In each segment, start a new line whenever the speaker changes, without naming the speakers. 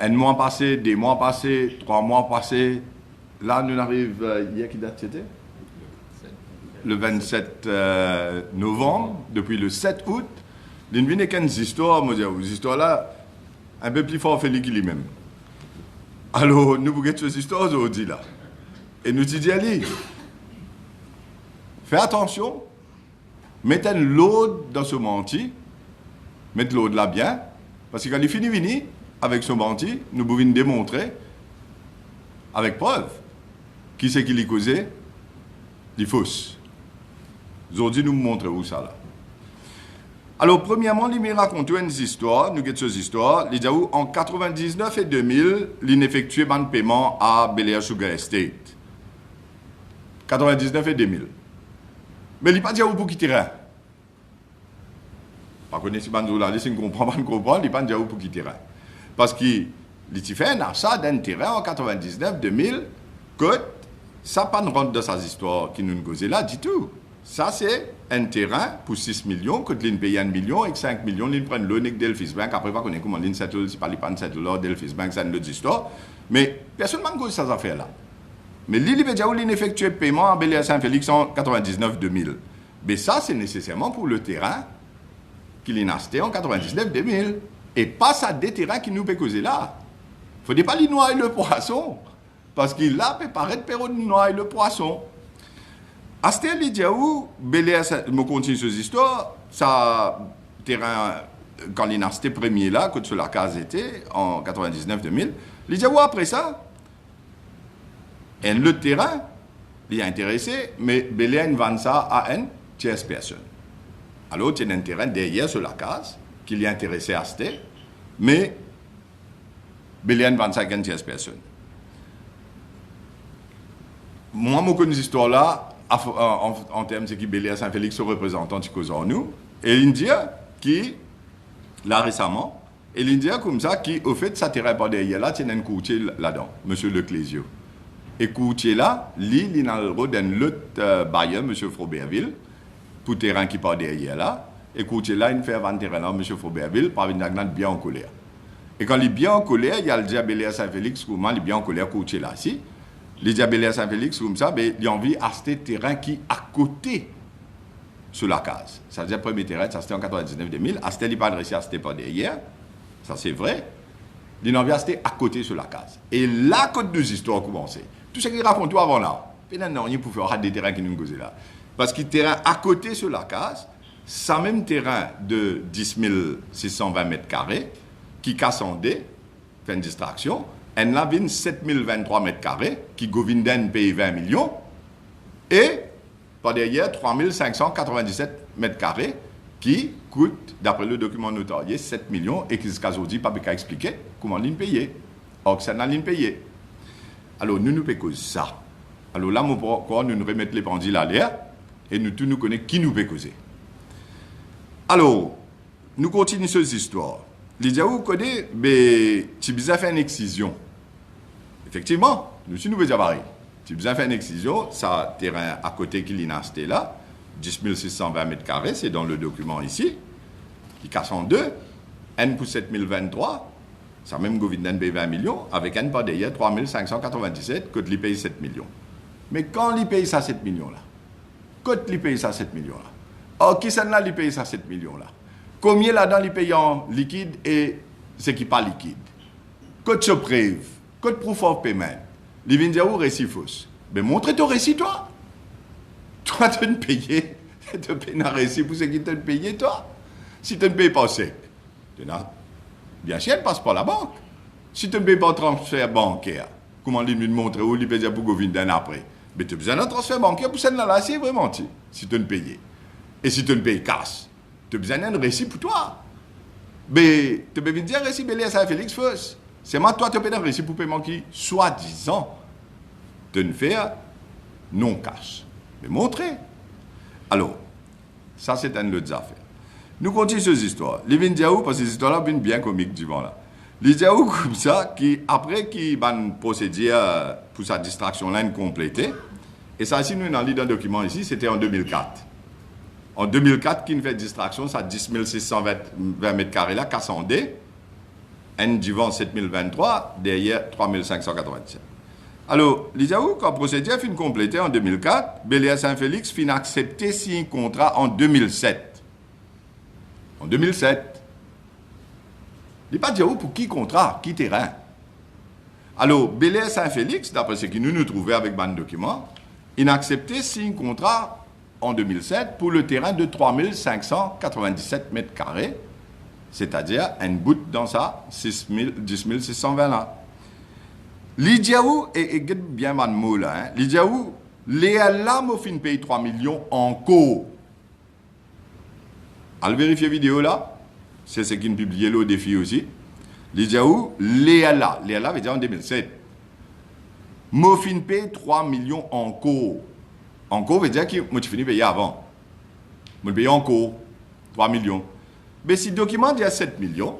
un mois passé, des mois passés, 3 mois passés. Là, nous arrivons, hier, qui date c'était? Le 27 novembre, depuis le 7 août. Il y a une histoire, moi, ces histoires-là, un peu plus fort Félix lui-même. Alors, nous vous cette histoire aujourd'hui, là. Et nous disons, allez, fais attention, mettez l'eau dans ce menti, mettez l'eau là bien, parce que quand il finit avec ce menti, nous pouvons démontrer, avec preuve, qui c'est qui l'a causé, les fausses. Aujourd'hui, nous montrons où ça là. Alors, premièrement, il me raconte une histoire, nous avons cette histoire, il dit où en 99 et 2000, il effectué un paiement à Bel Air Sugar Estate. 99 et 2000. Mais il n'a pas dit où pour quitter rien. Par contre, si on ne comprend pas, il n'a pas dit où pour quitter rien. Parce qu'il a fait un achat d'un terrain en 99, 2000, que ça pas rentre dans sa histoire qui nous causait là du tout. Ça, c'est un terrain pour 6 millions, que l'on paye 1 million et 5 millions, l'on prend l'eau avec Delphis Bank. Après, on connaît comment l'on settle, si pas l'on settle, Delphis Bank, c'est une autre histoire. Mais personne ne cause ces affaires-là. Mais l'île déjà où l'on effectué le paiement à Bel Air Saint-Félix en 99-2000. Mais ça, c'est nécessairement pour le terrain qu'il a acheté en 99-2000. Et pas ça des terrains qui nous peut causer là. Il ne faut pas lui noyer le poisson. Parce qu'il a préparé de période de noyer le poisson. Acheter l'Idiaou, Bel Air, je continue ces histoires, ça, terrain, quand il a acheté premier là, quand sur la case était, en 99-2000, l'Idiaou après ça, et le terrain, il est intéressé, mais Bel Air vend ça à une tierce personne. Alors, il y a un terrain derrière sur la case, qu'il est intéressé à acheter, mais Bel Air vend ça à une tierce personne. Moi, je connais cette histoire-là, en termes de qui Bel Air Saint-Félix se représentant qui cause en nous, et l'Indien qui, là récemment, et l'Indien comme ça, qui, au fait, ça terrain par derrière là, tient un courtier là-dedans, M. Leclésio. Et courtier là, il a le droit d'un autre bailleur, M. Froberville, pour terrain qui part derrière là, et courtier là, il fait vendre terrain là, M. Froberville, par une bien en colère. Et quand il est bien en colère, il y a le diable Bel Air Saint-Félix, comment il est bien en colère, courtier là, si. Les Bel Air Saint-Félix, comme ça, ben, il a envie d'acheter terrain qui est à côté sur la case. Ça veut dire le premier terrain, ça c'était en 99-2000. Acheter, il n'est pas adressé à acheter par derrière. Ça, c'est vrai. Il a envie d'acheter à côté sur la case. Et là, quand deux histoires commencé. Tout ce qu'il raconte avant là, il n'y a rien pour faire des terrains qui nous causent là. Parce que le terrain à côté sur la case, c'est même terrain de 10 620 mètres carrés qui casse en dé, fait une distraction. Elle a 7023 mètres carrés, qui Govinden paye 20 millions, et par derrière 3597 mètres carrés, qui coûte, d'après le document notarié, 7 millions, et qui jusqu'à aujourd'hui n'a pas expliqué comment l'in payer. Or, ça n'a l'in payé. Alors, nous payons ça. Alors là, nous nous remettons les pendules à l'air, et nous connaissons qui nous peut causer. Alors, nous continuons ces histoires. L'idée où connaît, mais tu as fait une excision. Effectivement, nous sommes nouvelles avaries. Tu as fait une excision, ça terrain à côté qui est acheté là, 10 620 mètres carrés, c'est dans le document ici, qui casse en deux, N pour 7023, ça même Govinden paye 20 millions, avec N par derrière 3597, que tu paye 7 millions. Mais quand il paye ça 7 millions là, quand il paye ça 7 millions là, or qui ça là, il paye ça 7 millions là? Combien là-dedans, les payent en liquide et ce qui n'est pas liquide? Code surprise, code proof of payment. Les viennent dire où récit fausse. Mais montre ton récit, toi. Toi, tu ne payes. Tu payes un récit pour ce qui te paye, toi. Si tu ne payes pas sec, tu n'as. Bien sûr, elle passe par la banque. Si tu ne payes pas un transfert bancaire, comment lui montrer où il paye pour Govinden après? Mais tu as besoin d'un transfert bancaire pour celle-là, c'est vraiment, si tu ne payes. Et si tu ne payes cash. Tu as besoin d'un récit pour toi. Mais tu peux dire un récit Bel Air Saint-Félix first. C'est moi, toi, tu as un récit pour paiement qui, soi-disant, de ne faire non cash. Mais montrer. Alors, ça, c'est une autre affaire. Nous continuons ces histoires. Les Vindiaou, parce que ces histoires-là sont bien comiques du vent là. Les Diaou, comme ça, qui, après qui van procéder pour sa distraction-là complétée, et ça, si nous avons lu dans le document ici, c'était en 2004. En 2004, qui nous fait distraction, ça 10 620 mètres carrés là, casse en dé, un divan 7023, derrière 3597. Alors, l'Isaou, quand le procédure fin complété en 2004, Bel-Air Saint-Félix fin accepté signer contrat en 2007. En 2007. Il n'est pas dit pour qui contrat, qui terrain. Alors, Bel-Air Saint-Félix, d'après ce que nous trouvons avec ban document, il a accepté signer contrat en 2007 pour le terrain de 3597 mètres carrés, c'est-à-dire un bout dans ça, 10 620 là. L'Idiaou, et bien man mot là, hein, l'Idiaou, Léa m'a fin paye 3 millions en co. Allez vérifier la vidéo là, c'est ce qu'il publié là au défi aussi. L'Idiaou, Léa veut dire en 2007. M'a fin paye 3 millions en co. En co veut dire que moi tu finis payer avant. Moi paye en co, 3 millions. Mais si le document dit 7 millions,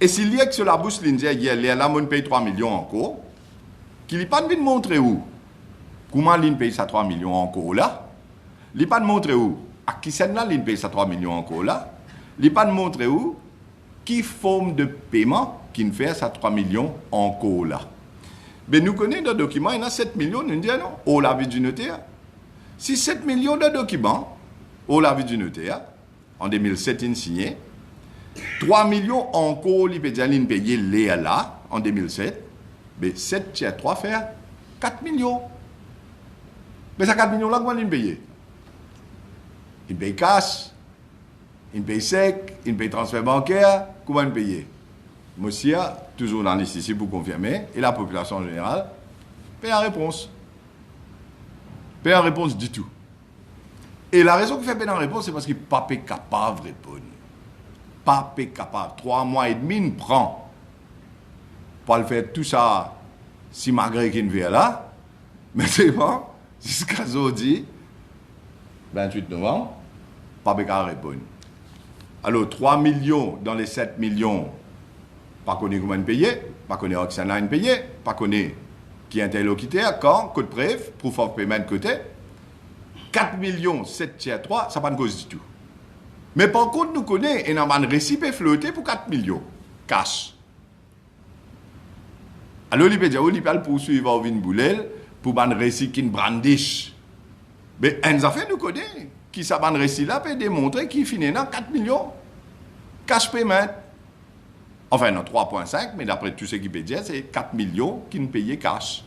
et s'il y a que sur la bouche, l'India, il y a là, on paye 3 millions encore, qu'il n'est pas de montrer où. Comment l'Inde paye ça 3 millions encore là? Il n'est pas de montrer où. À qui c'est là, l'Inde paye ça 3 millions encore là? Il n'est pas de montrer où. Qui forme de paiement qui ne fait ça 3 millions encore là? Mais nous connaissons dans le document, il y a 7 millions, nous disons non, au l'avis du notaire. Si 7 millions de documents, au l'avis du notaire, en 2007, il signé, 3 millions encore, il peut dire qu'il paye là, en 2007. Mais 7 tiers 3 faire 4 millions. Mais ça 4 millions là, comment il paye? Il paye cash, il paye sec, il paye transfert bancaire, comment il paye? Monsieur, toujours dans ici pour confirmer, et la population en général, paye la réponse. Paye la réponse du tout. Et la raison qu'il fait payer la réponse, c'est parce qu'il n'est pas capable de répondre. Pas capable. 3 mois et demi, il prend. Pour le faire tout ça, si malgré qu'il vient là, mais c'est bon, jusqu'à aujourd'hui, 28 novembre, pas capable de répondre. Alors, 3 millions dans les 7 millions, pas connaît comment payer, pas connaît Oxana payer, pas connaît qui est interlocuteur, quand, code preuve, proof of payment côté, 4 millions, 7 tiers 3, ça n'a pas de cause du tout. Mais par contre, nous connaissons un récit peut flotter pour 4 millions, cash. Alors, il peut dire, il peut poursuivre Ovin Boulel pour un récit qui brandish. Mais en affaire, nous connaissons qui ça un récit là peut démontrer qu'il finit dans 4 millions, cash payment. Enfin, non, 3,5, mais d'après tout ce qu'il peut dire, c'est 4 millions qui nous payent cash.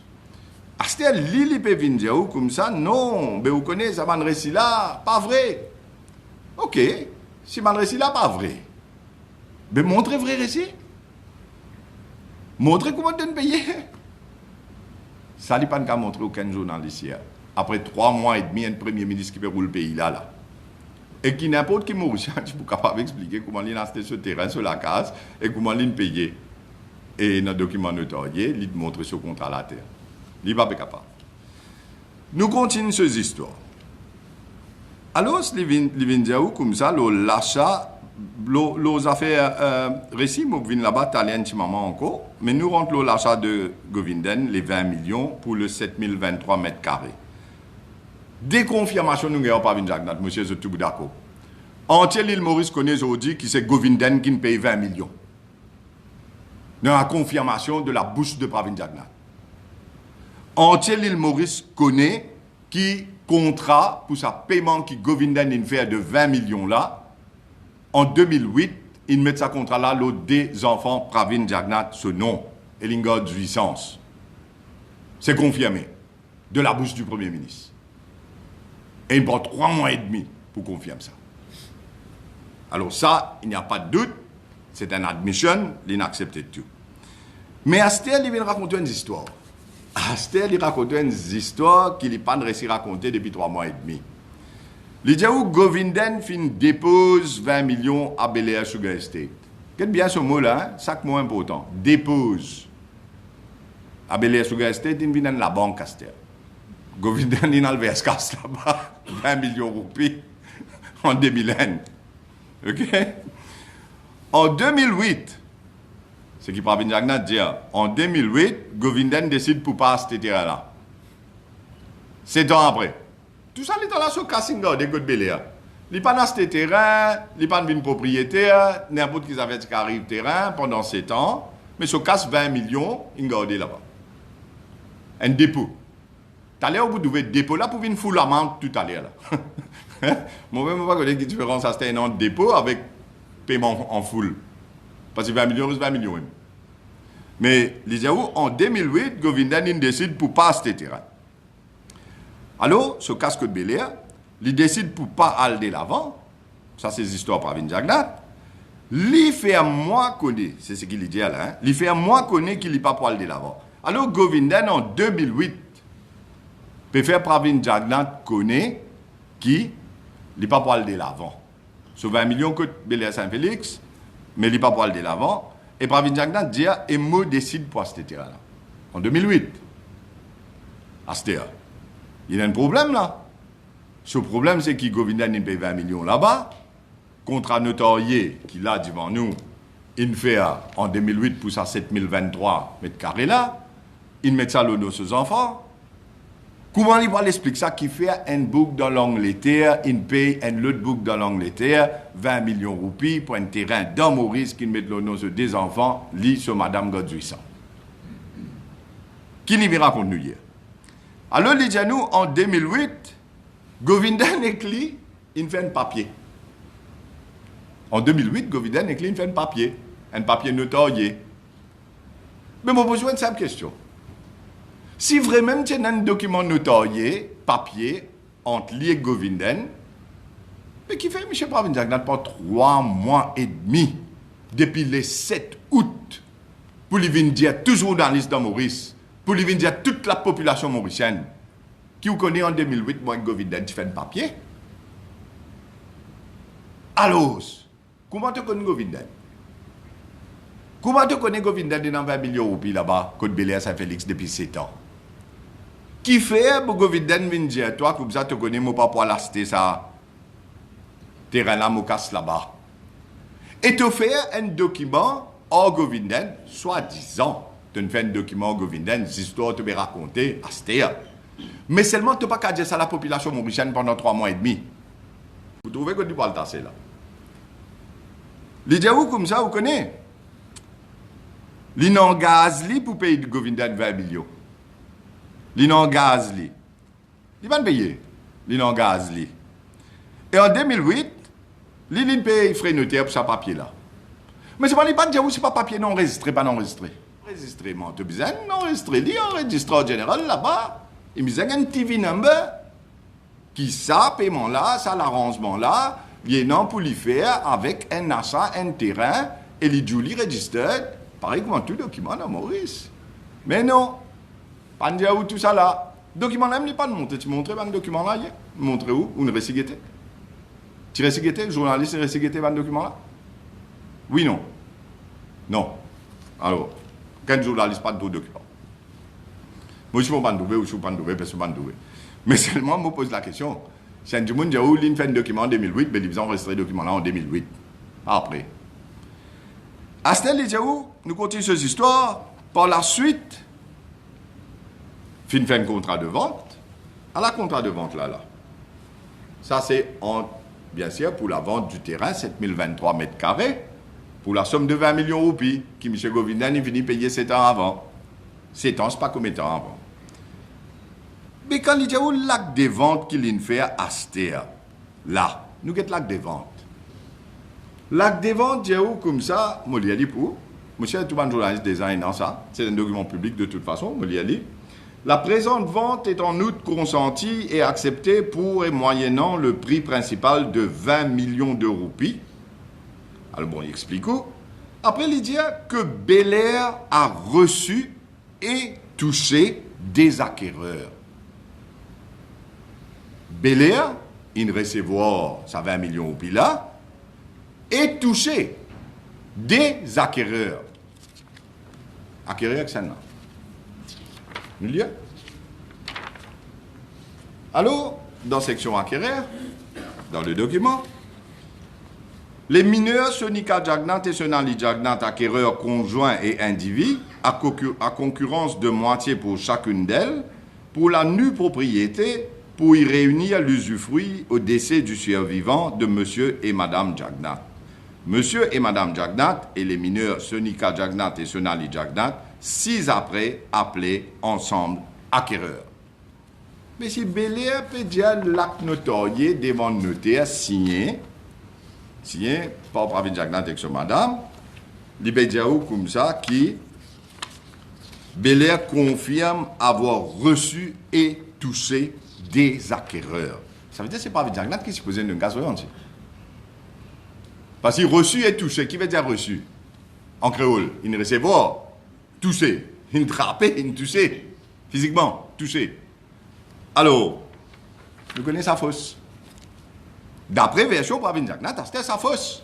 Est-ce l'île peut venir dire comme ça? Non, mais vous connaissez ça un récit là, pas vrai. Ok, si mon récit là pas vrai, mais montrez vrai récit. Montrez comment tu payer. Ça n'est pas qu'à montrer aucun journaliste hier. Après 3 mois et demi, un premier ministre qui peut rouler le pays là. Et qui n'importe qui Mauricien, tu es capable d'expliquer comment il a acheté ce terrain sur la case et comment il payé. Et dans le document notarié, il montre ce contrat à la terre. Il n'est pas capable. Nous continuons ces histoires. Alors, les Vindiaou, comme ça, l'achat, les affaires récits, nous venons là-bas, italien, maman encore, mais nous rentrons l'achat de Govinden, les 20 millions pour le 7023 mètres carrés. Des confirmations, nous n'avons pas vu Jagnat, monsieur, je suis tout d'accord. Entier l'île Maurice connaît aujourd'hui qui c'est Govinden qui nous paye 20 millions. Nous avons la confirmation de la bouche de Pravin Jagnat. Entier l'île Maurice connaît qui contrat pour sa paiement qui Govinden fait de 20 millions là. En 2008, il met sa contrat là, l'autre des enfants Pravin Jagnat, ce nom, et l'ingod jouissance. C'est confirmé de la bouche du Premier ministre. Et il prend 3 mois et demi pour confirmer ça. Alors ça, il n'y a pas de doute, c'est un admission, il accepte tout. Mais Astel, il vient raconter une histoire. Astel, il raconte une histoire qu'il n'a pas réussi à raconter depuis 3 mois et demi. Il dit où Govinden dépose 20 millions à Bel-Air Sugar Estate. Quel bien ce mot-là, hein? Chaque mot important. Dépose. À Bel-Air Sugar Estate, il vient dans la banque Astel. Govinden, il a le VSCAS là-bas, 20 millions de roupies en 2001. OK? En 2008, ce qui Pravin Jagnat dit, en 2008, Govinden décide pour pas ce terrain-là. 7 ans après. Tout ça, il est là sur Kassinga, des Côtes Bel-Air. Il n'y a pas dans ce terrain, il n'y a pas de propriétaire, n'importe qui avait qui arrive terrain pendant 7 ans, mais ce casse 20 millions, il gardé là-bas. Un dépôt. Tu allais au bout de dépôt là pour venir foutre l'amende tout à l'heure. Moi, je ne sais pas quelle différence ça c'était un dépôt avec paiement en full. Parce que 20 millions, c'est 20 millions. Même. Mais les en 2008, Govindan décide pour pas ce terrain. Alors, ce casque de Bel-Air, il décide pour pas aller de l'avant. Ça, c'est l'histoire par Pravin Jagnat. Il fait un mois connaître, c'est ce qu'il dit là, hein? Il fait un mois connaître qu'il n'est pas pour aller de l'avant. Alors, Govindan, en 2008, peut faire Pravin Jagnat connaître qui n'est pas pour aller de l'avant. Sur 20 millions que Bel-Air Saint-Félix, mais il n'est pas pour aller de l'avant. Et Pravin Jagnat dit, et moi décide pour ce terrain-là. En 2008. À ce terrain. Il y a un problème là. Ce problème, c'est que Govindan paye 20 millions là-bas. Contrat notarié qu'il a devant nous, il fait en 2008 pour ça 7023 mètres carrés là. Il met ça l'eau ses enfants. Comment il va l'expliquer ça? Qui fait un book dans l'Angleterre, il paye un autre book dans l'Angleterre, 20 millions de roupies pour un terrain dans Maurice qui met l'eau sur des enfants, lit sur Madame Godjuissan. Qui lui raconte nous hier? Alors, il dit à nous, en 2008, Govindan Ekli, il fait un papier. En 2008, Govindan Ekli, il fait un papier notarié. Mais moi, je pose une simple question. Si vraiment tu as un document notarié, papier, entre lui et Govindan, mais qui fait M. Pravin Jagnat pas 3 mois et demi, depuis le 7 août, pour lui venir dire toujours dans la liste de Maurice, pour lui venir dire toute la population mauricienne, qui vous connaît en 2008, moi et Govindan, tu fais un papier. Alors, comment tu connais Govindan? Comment tu connais Govindan dans 20 millions de roupies là-bas, Côte Bel-Air Saint-Félix depuis 7 ans? Qui fait pour Govindan venir dire toi, comme ça tu connais mon papa l'acheter ça, terrain là, mon casse là-bas. Et tu fais un document hors Govindan, soi-disant, tu fais un document hors Govindan, des histoires tu vas raconter à Stéa. Mais seulement tu n'as pas qu'à dire ça à la population mauricienne pendant 3 mois et demi. Vous trouvez que tu peux le tasser là? Les diaous comme ça, vous connaissez? L'in gaz pour payer de Govindan 20 millions. L'in gaz il va payer. L'in gaz Et en 2008, l'in paye frais notaires pour ce papier là. Mais c'est pas dire c'est pas papier non enregistré, pas non enregistré. Enregistrement, tu as besoin d'enregistrer, l'enregistreur général là-bas. Il me dit un TV number qui ça, paiement là, ça, l'arrangement là, viennent pour lui faire avec un achat, un terrain, et les duly registered, pareil comme tout document dans Maurice. Mais non, pas dire où tout ça là. Document là, il n'est pas de montrer. Tu montres un document là, montrer où? Une réciguité. Tu réciguité, le journaliste réciguité un document là? Oui, non. Non. Alors, quand journaliste pas de document. Moi, je ne suis pas trouvé, ou je ne suis pas trouvé, parce que je ne suis pas trouvé. Mais seulement, je me pose la question. Si un monde dit, où il fait un document en 2008, mais ils ont enregistré le document là en 2008. Après. À ce moment-là, nous continuons cette histoire. Par la suite, fait un contrat de vente. À la contrat de vente là. Ça, c'est bien sûr pour la vente du terrain, 7023 mètres carrés, pour la somme de 20 millions de roupies, qui M. Govindan est venu payer 7 ans avant. 7 ans, ce n'est pas combien de temps avant. Mais quand il y a eu l'acte de vente qu'il fait à Stéa, là, nous avons l'acte de vente. L'acte de vente, il y a eu comme ça, je l'ai dit pour, monsieur tout le monde journaliste des ans dans ça, c'est un document public de toute façon, je l'ai dit. La présente vente est en outre consentie et acceptée pour et moyennant le prix principal de 20 millions de roupies. Alors bon, il explique où. Après, il dit que Bel-Air a reçu et touché des acquéreurs. Bel-Air, il recevoir sa 20 millions de roupies là, et touché des acquéreurs. Acquéreurs, c'est ça. Alors, dans la section acquéreur, dans le document, les mineurs Sonika Jagnat et Sonali Jagnat, acquéreurs conjoints et individus, à concurrence de moitié pour chacune d'elles, pour la nue propriété, pour y réunir l'usufruit au décès du survivant de monsieur et madame Jagnat. Monsieur et madame Jagnat et les mineurs Sonika Jagnat et Sonali Jagnat, 6 après, appelés ensemble acquéreurs. Mais si Belair peut dire l'acte notarié devant le notaire signé par Pravin Jagnat et son madame, il peut dire comme ça qui Belair confirme avoir reçu et touché des acquéreurs. Ça veut dire que c'est Pravin Jagnat qui se posait une gasoline. Parce que reçu et touché, qui veut dire reçu? En créole, il recevoir, touché, il frapper, il toucher, physiquement, touché. Alors, vous connaissez sa fausse. D'après version Pravin Jagnat, c'était sa fausse.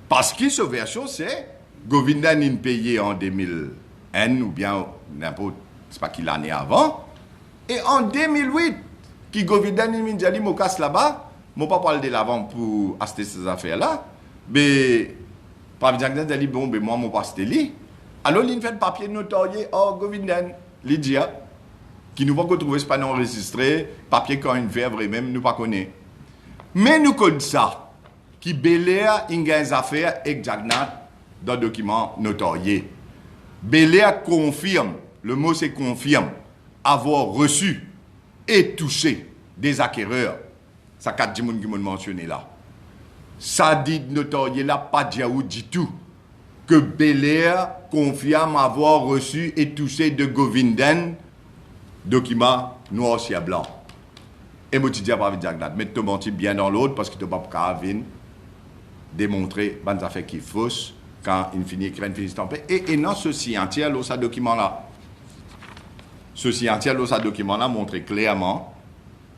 Parce que cette version, c'est Govindan in payé en 2001 ou bien n'importe, c'est pas qu'il l'année avant. Et en 2008, qui Govindan in Minjali Mokas là-bas, je ne vais pas parler de l'avant pour acheter ces affaires-là, mais Pravin Jagnat a dit, bon, ben moi, je ne vais pas acheter lui. Alors, il fait papier notarié, oh, Govindan, Lydia, qui nous va retrouver ce panneau enregistré, papier quand une verre, même, nous pas connaît. Mais nous connaissons ça, qui Belair a des affaires avec Jagnat dans le document notarié. Belair confirme, le mot c'est confirme, avoir reçu et touché des acquéreurs. Ça, 4 gens qui m'ont mentionné là. Ça dit notarié là, pas diaou du tout. Que Belair confirme avoir reçu et touché de Govindan, document noir sur blanc. Et moi, je dis à Pravin Jagnat, mets ton menti bien dans l'autre parce que tu ne peux pas démontrer des affaires qui faussent quand il finit écrire, il finit stamper. Et non, ceci entier, ce document-là. Ceci entier, ce document-là montre clairement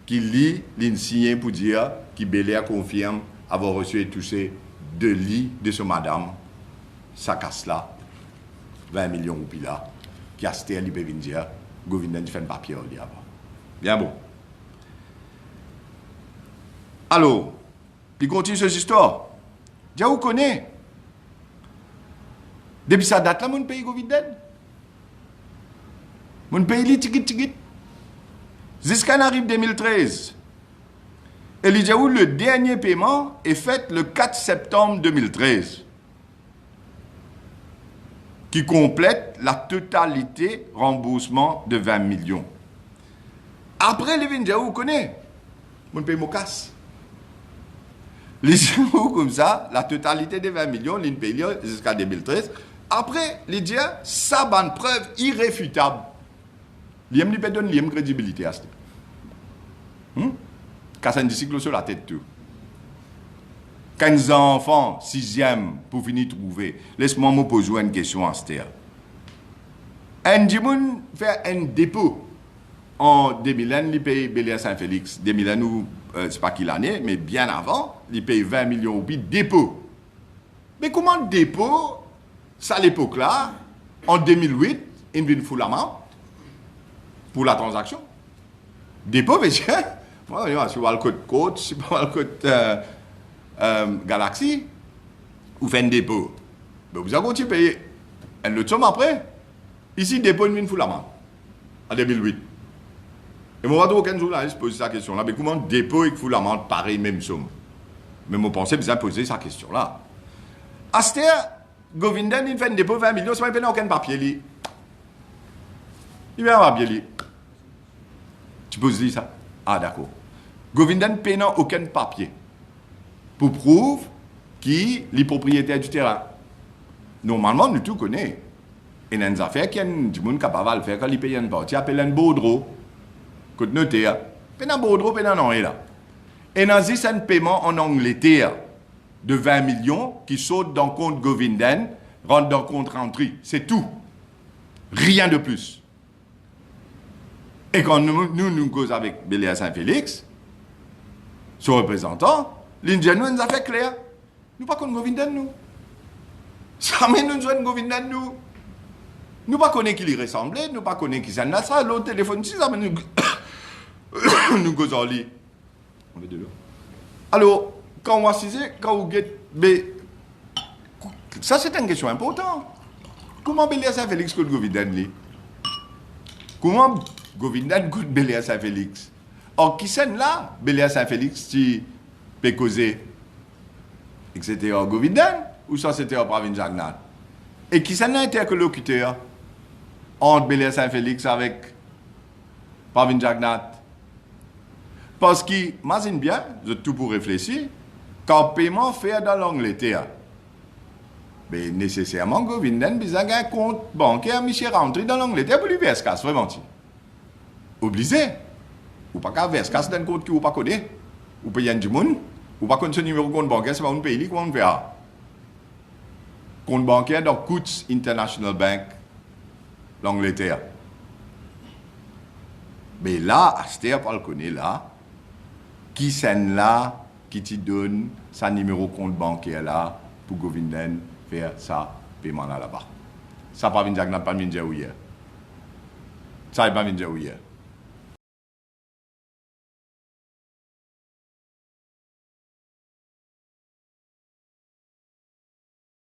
qu'il lit l'insigne pour dire que Belair confirme avoir reçu et touché de lit de ce madame, ça casse là, 20 millions de roupies là, qui a acheté à l'Ipevindia, Govindan fait un papier au diable. Bien bon. Alors, il continue cette histoire. Déjà, vous connaissez. Depuis sa date là, mon pays Govindan. Mon pays, il tigit. Jusqu'à arrive 2013. Et le dernier paiement est fait le 4 septembre 2013, qui complète la totalité remboursement de 20 millions. Après, les Vinjaou, vous connaissez, mon pays me casse. Les gens comme ça, la totalité des 20 millions, l'in paye jusqu'à 2013. Après, les dia, ça a une preuve irréfutable. L'IM lui donne l'IM crédibilité à ce. Quand ça cycle sur la tête tout. 15 enfants, 6e, pour finir trouver. Laisse-moi me poser une question à Stère. Un Dimoun fait un dépôt en 2001, il paye Belair Saint-Félix. 2001, c'est pas qu'il l'année, mais bien avant, il paye 20 millions de dépôt. Mais comment dépôt, ça à l'époque-là, en 2008, il vient de foutre la main pour la transaction. Dépôt, mais tiens, moi, si vous avez le code code, si vous avez le code Galaxy, vous faites un dépôt. Mais vous avez continué à payer un autre somme après. Ici, dépôt, il vient de foutre la main en 2008. Et moi, aucun journaliste pose cette question-là. Mais comment dépôt et fout la main pareil, même somme? Mais moi, je pensais bien poser cette question-là. Aster, Govindan, il fait un dépôt de 20 millions, ça ne fait aucun papier. Il vient un papier. Tu peux dire ça? Ah, d'accord. Govindan paye aucun papier pour prouver qu'il est propriétaire du terrain. Normalement, nous tout connaissons. Et dans les affaires, il y a des gens capable de faire quand il paye une partie, il appelle un baudreau. Côte notaire. Puis dans baudreau, puis dans non là. Et dans un paiement en Angleterre de 20 millions qui saute dans le compte Govindan, rentre dans le compte rentrée. C'est tout. Rien de plus. Et quand nous causons avec Belair Saint-Félix, son représentant, l'Indien nous a fait clair. Nous pas connaissons Govindan, nous. Ça mène nous joindre Govindan, nous. Nous pas connaissons qui lui ressemblait, nous pas connaissons qui c'est ça, l'autre téléphone, si ça mène nous causons lui. On est de là. Alors, quand on assise, quand on get, mais ça c'est une question importante. Comment Belair Saint-Félix que Govindan lui? Comment Govindan contre Belia Saint-Félix. Or, qui c'est là, Belia Saint-Félix, qui peut causer? Et que c'était Govindan ou ça c'était Pravin Jagnat? Et qui c'est l'interlocuteur entre Belia Saint-Félix avec Pravin Jagnat? Parce que, imagine bien, je tout pour réfléchir, quand le paiement fait dans l'Angleterre, mais nécessairement, Govindan a un compte bancaire, Michel rentré dans l'Angleterre pour lui verser casse, vraiment. Obligé. Ou pas qu'à verser casse dans un compte qui ou pas connaît. Ou payer du monde. Ou pas connaître ce numéro de compte bancaire, c'est pas un pays qu'on verra. Compte bancaire dans Coutts International Bank, l'Angleterre. Mais là, Aster, pas le connaît là, qui c'est là, qui te donne sa numéro de compte bancaire là, pour Govindan faire ça paiement là-bas. Ça pas venir pas venir hier. Ça pas venir hier.